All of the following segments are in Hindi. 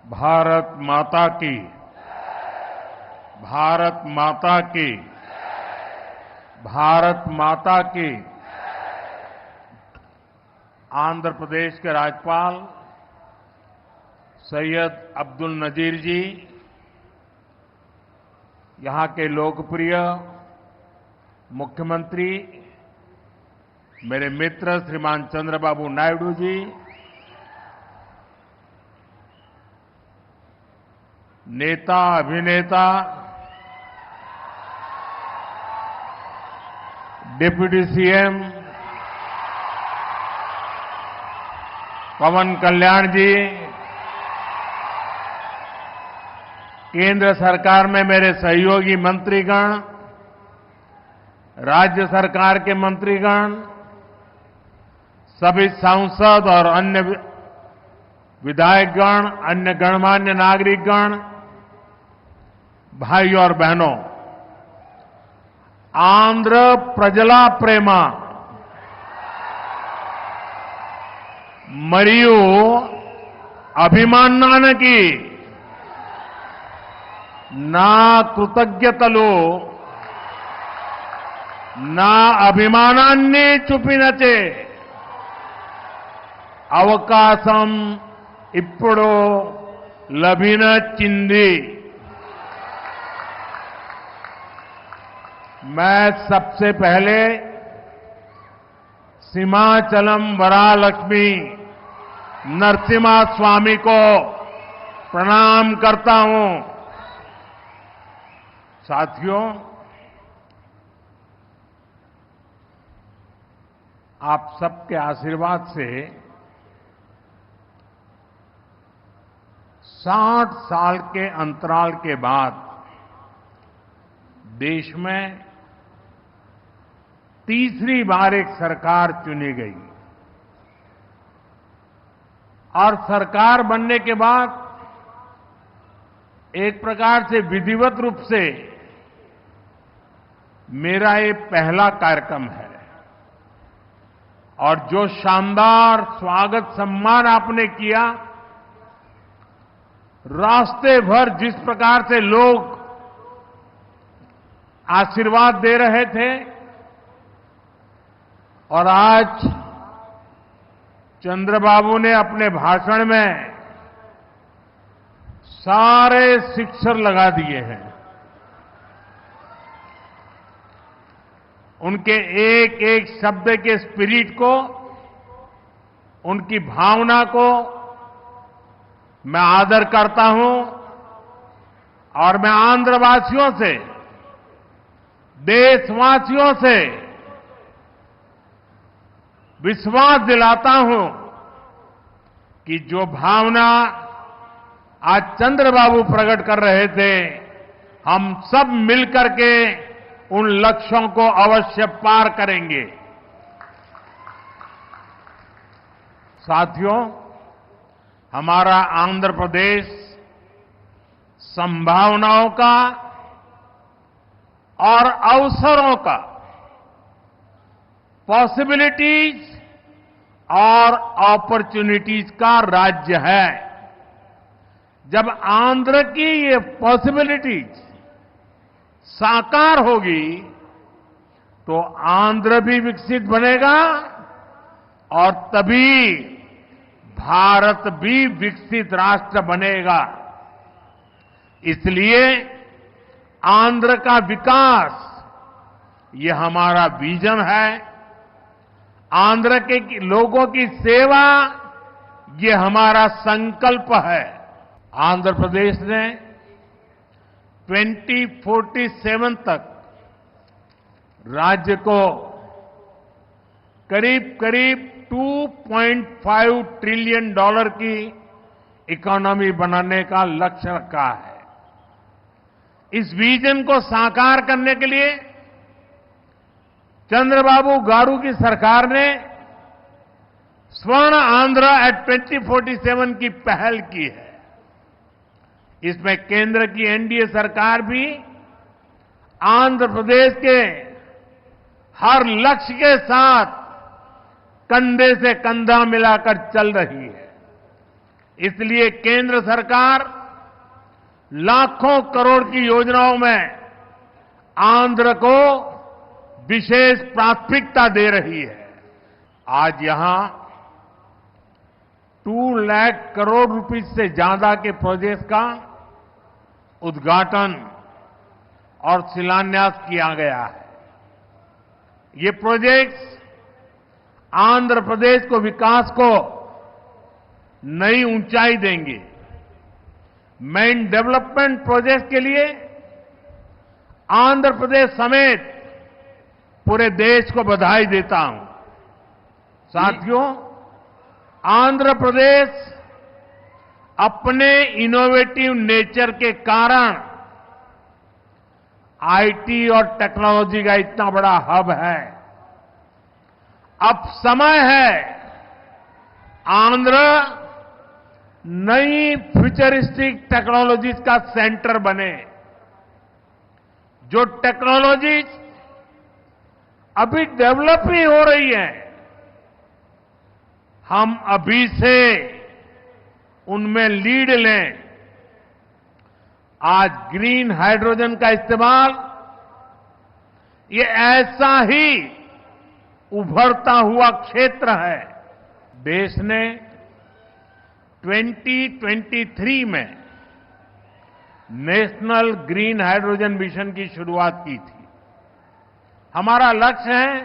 भारत माता की, भारत माता की, भारत माता की। आंध्र प्रदेश के राज्यपाल सैयद अब्दुल नजीर जी, यहां के लोकप्रिय मुख्यमंत्री मेरे मित्र श्रीमान चंद्रबाबू नायडू जी, नेता अभिनेता डिप्टी सीएम पवन कल्याण जी, केंद्र सरकार में मेरे सहयोगी मंत्रीगण, राज्य सरकार के मंत्रीगण, सभी सांसद और अन्य विधायकगण, अन्य गणमान्य नागरिकगण, भाई और बहनों, आंध्र प्रजला प्रेम मरियु అభిమానానికి నా కృతజ్ఞతలు, నా అభిమానాన్ని చూపినచే అవకాశం ఇప్పుడు లభించింది। मैं सबसे पहले सीमाचलम वरालक्ष्मी नरसिम्हा स्वामी को प्रणाम करता हूं। साथियों, आप सबके आशीर्वाद से 60 साल के अंतराल के बाद देश में तीसरी बार एक सरकार चुनी गई और सरकार बनने के बाद एक प्रकार से विधिवत रूप से मेरा ये पहला कार्यक्रम है और जो शानदार स्वागत सम्मान आपने किया, रास्ते भर जिस प्रकार से लोग आशीर्वाद दे रहे थे और आज चंद्रबाबू ने अपने भाषण में सारे सिक्सर लगा दिए हैं। उनके एक एक शब्द के स्पिरिट को, उनकी भावना को मैं आदर करता हूं और मैं आंध्रवासियों से, देशवासियों से विश्वास दिलाता हूं कि जो भावना आज चंद्रबाबू प्रकट कर रहे थे, हम सब मिलकर के उन लक्ष्यों को अवश्य पार करेंगे। साथियों, हमारा आंध्र प्रदेश संभावनाओं का और अवसरों का, पॉसिबिलिटीज और अपॉर्चुनिटीज का राज्य है। जब आंध्र की ये पॉसिबिलिटीज साकार होगी तो आंध्र भी विकसित बनेगा और तभी भारत भी विकसित राष्ट्र बनेगा। इसलिए आंध्र का विकास ये हमारा विजन है। आंध्र के लोगों की सेवा ये हमारा संकल्प है। आंध्र प्रदेश ने 2047 तक राज्य को करीब करीब $2.5 ट्रिलियन की इकोनॉमी बनाने का लक्ष्य रखा है। इस विजन को साकार करने के लिए चंद्रबाबू गारू की सरकार ने स्वर्ण आंध्र एट 2047 की पहल की है। इसमें केंद्र की एनडीए सरकार भी आंध्र प्रदेश के हर लक्ष्य के साथ कंधे से कंधा मिलाकर चल रही है। इसलिए केंद्र सरकार लाखों करोड़ की योजनाओं में आंध्र को विशेष प्राथमिकता दे रही है। आज यहां 2 लाख करोड़ रुपए से ज्यादा के प्रोजेक्ट का उद्घाटन और शिलान्यास किया गया है। ये प्रोजेक्ट्स आंध्र प्रदेश को विकास को नई ऊंचाई देंगे। मैं इन डेवलपमेंट प्रोजेक्ट के लिए आंध्र प्रदेश समेत पूरे देश को बधाई देता हूं। साथियों, आंध्र प्रदेश अपने इनोवेटिव नेचर के कारण आईटी और टेक्नोलॉजी का इतना बड़ा हब है। अब समय है आंध्र नई फ्यूचरिस्टिक टेक्नोलॉजीज का सेंटर बने। जो टेक्नोलॉजीज अभी डेवलप ही हो रही है, हम अभी से उनमें लीड लें। आज ग्रीन हाइड्रोजन का इस्तेमाल ये ऐसा ही उभरता हुआ क्षेत्र है। देश ने 2023 में नेशनल ग्रीन हाइड्रोजन मिशन की शुरुआत की थी। हमारा लक्ष्य है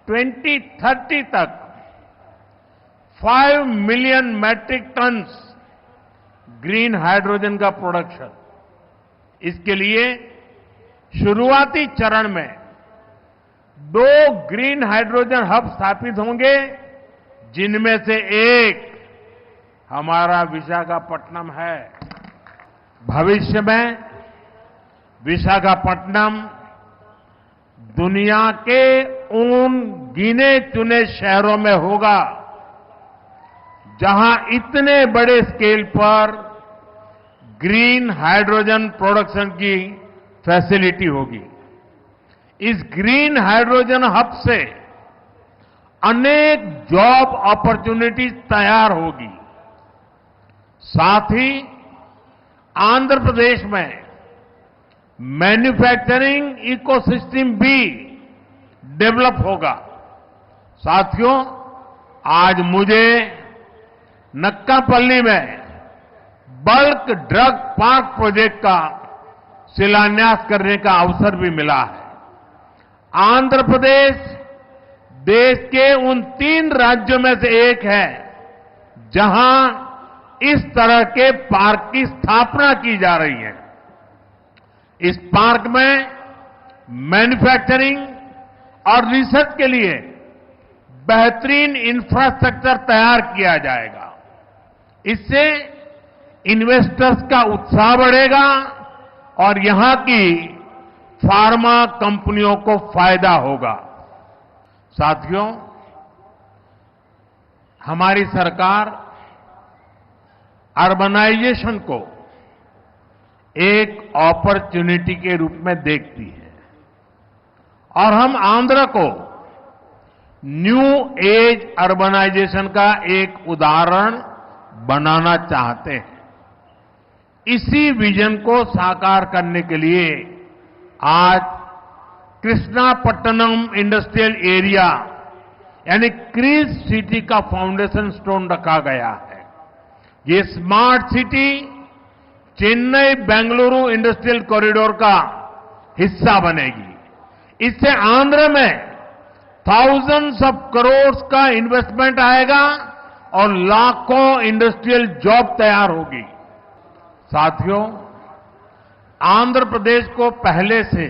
2030 तक 5 million metric tons green hydrogen का प्रोडक्शन। इसके लिए शुरुआती चरण में 2 ग्रीन हाइड्रोजन हब स्थापित होंगे, जिनमें से एक हमारा विशाखापट्टनम है। भविष्य में विशाखापट्टनम दुनिया के उन गिने चुने शहरों में होगा जहां इतने बड़े स्केल पर ग्रीन हाइड्रोजन प्रोडक्शन की फैसिलिटी होगी। इस ग्रीन हाइड्रोजन हब से अनेक जॉब अपॉर्चुनिटीज तैयार होगी। साथ ही आंध्र प्रदेश में मैन्युफैक्चरिंग इकोसिस्टम भी डेवलप होगा। साथियों, आज मुझे नक्कापल्ली में बल्क ड्रग पार्क प्रोजेक्ट का शिलान्यास करने का अवसर भी मिला है। आंध्र प्रदेश देश के उन 3 राज्यों में से एक है जहां इस तरह के पार्क की स्थापना की जा रही है। इस पार्क में मैन्युफैक्चरिंग और रिसर्च के लिए बेहतरीन इंफ्रास्ट्रक्चर तैयार किया जाएगा। इससे इन्वेस्टर्स का उत्साह बढ़ेगा और यहां की फार्मा कंपनियों को फायदा होगा। साथियों, हमारी सरकार अर्बनाइजेशन को एक अपॉर्चुनिटी के रूप में देखती है और हम आंध्र को न्यू एज अर्बनाइजेशन का एक उदाहरण बनाना चाहते हैं। इसी विजन को साकार करने के लिए आज कृष्णापट्टनम इंडस्ट्रियल एरिया यानी क्रीज सिटी का फाउंडेशन स्टोन रखा गया है। ये smart city Chennai Bengaluru industrial corridor का हिस्सा बनेगी। इससे आंध्र में थाउजेंड्स ऑफ करोड़ का इन्वेस्टमेंट आएगा और लाखों इंडस्ट्रियल जॉब तैयार होगी। साथियों, आंध्र प्रदेश को पहले से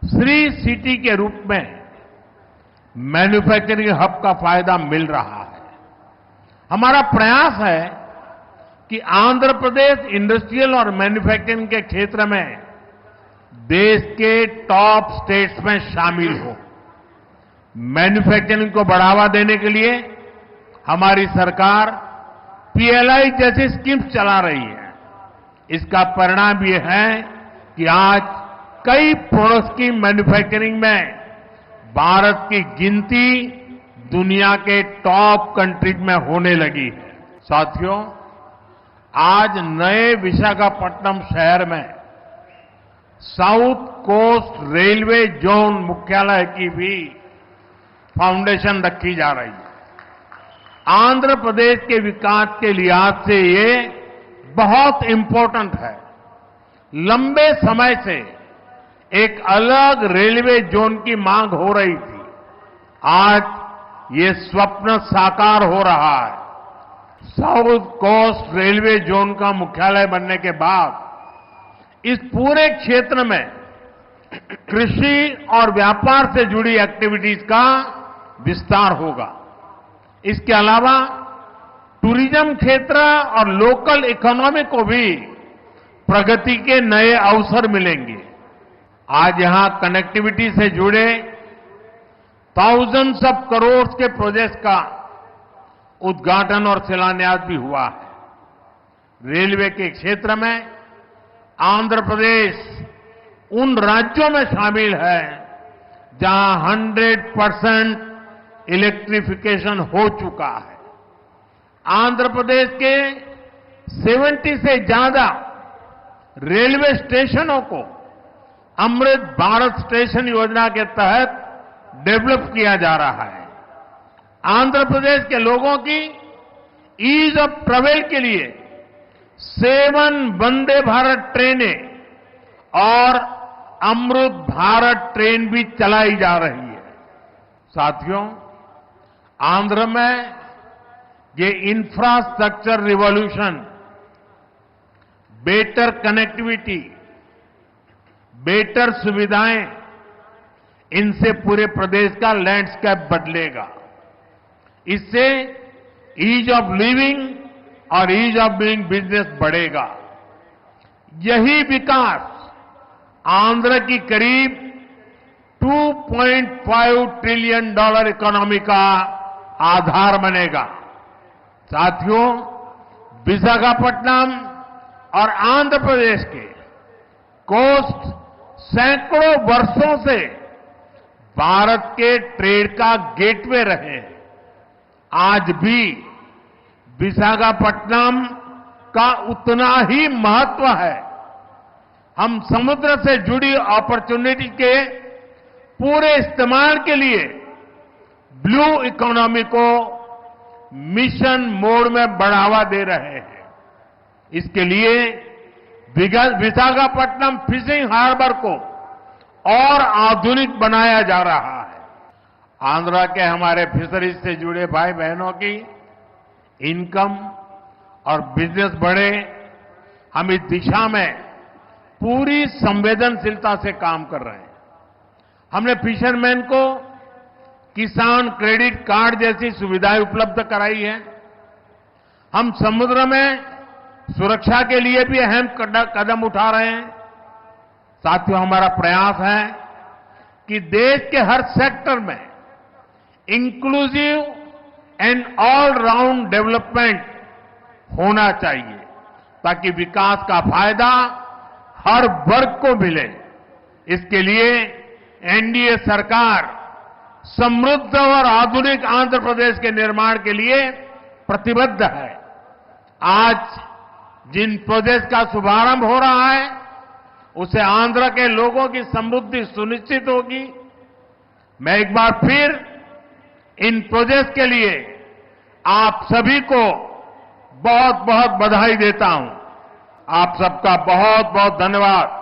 श्री सिटी के रूप में मैन्युफैक्चरिंग हब का फायदा मिल रहा है। हमारा प्रयास है कि आंध्र प्रदेश इंडस्ट्रियल और मैन्युफैक्चरिंग के क्षेत्र में देश के टॉप स्टेट्स में शामिल हो। मैन्युफैक्चरिंग को बढ़ावा देने के लिए हमारी सरकार पीएलआई जैसी स्कीम्स चला रही है। इसका परिणाम ये है कि आज कई प्रोडक्ट्स की मैन्युफैक्चरिंग में भारत की गिनती दुनिया के टॉप कंट्रीज में होने लगी है। साथियों, आज नए विशाखापट्टनम शहर में साउथ कोस्ट रेलवे जोन मुख्यालय की भी फाउंडेशन रखी जा रही है। आंध्र प्रदेश के विकास के लिहाज से ये बहुत इंपॉर्टेंट है। लंबे समय से एक अलग रेलवे जोन की मांग हो रही थी। आज ये स्वप्न साकार हो रहा है। साउथ कोस्ट रेलवे जोन का मुख्यालय बनने के बाद इस पूरे क्षेत्र में कृषि और व्यापार से जुड़ी एक्टिविटीज का विस्तार होगा। इसके अलावा टूरिज्म क्षेत्र और लोकल इकोनॉमी को भी प्रगति के नए अवसर मिलेंगे। आज यहां कनेक्टिविटी से जुड़े थाउजेंड्स ऑफ करोड़ के प्रोजेक्ट्स का उद्घाटन और शिलान्यास भी हुआ है। रेलवे के क्षेत्र में आंध्र प्रदेश उन राज्यों में शामिल है जहां 100% इलेक्ट्रिफिकेशन हो चुका है। आंध्र प्रदेश के 70 से ज्यादा रेलवे स्टेशनों को अमृत भारत स्टेशन योजना के तहत डेवलप किया जा रहा है। आंध्र प्रदेश के लोगों की ईज ऑफ ट्रेवल के लिए 7 वंदे भारत ट्रेनें और अमृत भारत ट्रेन भी चलाई जा रही है। साथियों, आंध्र में ये infrastructure revolution, better connectivity, better सुविधाएं, इनसे पूरे प्रदेश का लैंडस्केप बदलेगा। इससे ईज ऑफ लिविंग और ईज ऑफ डूइंग बिजनेस बढ़ेगा। यही विकास आंध्र की करीब $2.5 ट्रिलियन इकोनॉमी का आधार बनेगा। साथियों, विशाखापट्टनम और आंध्र प्रदेश के कोस्ट सैकड़ों वर्षों से भारत के ट्रेड का गेटवे रहे हैं। आज भी विशाखापट्टनम का उतना ही महत्व है। हम समुद्र से जुड़ी अपॉर्चुनिटी के पूरे इस्तेमाल के लिए ब्लू इकोनॉमी को मिशन मोड में बढ़ावा दे रहे हैं। इसके लिए विशाखापट्टनम फिशिंग हार्बर को और आधुनिक बनाया जा रहा है। आंध्र के हमारे फिशरीज से जुड़े भाई बहनों की इनकम और बिजनेस बढ़े, हम इस दिशा में पूरी संवेदनशीलता से काम कर रहे हैं। हमने फिशरमैन को किसान क्रेडिट कार्ड जैसी सुविधाएं उपलब्ध कराई है। हम समुद्र में सुरक्षा के लिए भी अहम कदम उठा रहे हैं। साथियों, हमारा प्रयास है कि देश के हर सेक्टर में inclusive and all round development होना चाहिए, ताकि विकास का फायदा हर वर्ग को मिले। इसके लिए एनडीए सरकार समृद्ध और आधुनिक आंध्र प्रदेश के निर्माण के लिए प्रतिबद्ध है। आज जिन प्रोजेक्ट का शुभारंभ हो रहा है, उसे आंध्र के लोगों की समृद्धि सुनिश्चित होगी। मैं एक बार फिर इन प्रोजेक्ट के लिए आप सभी को बहुत बहुत बधाई देता हूं। आप सबका बहुत बहुत धन्यवाद।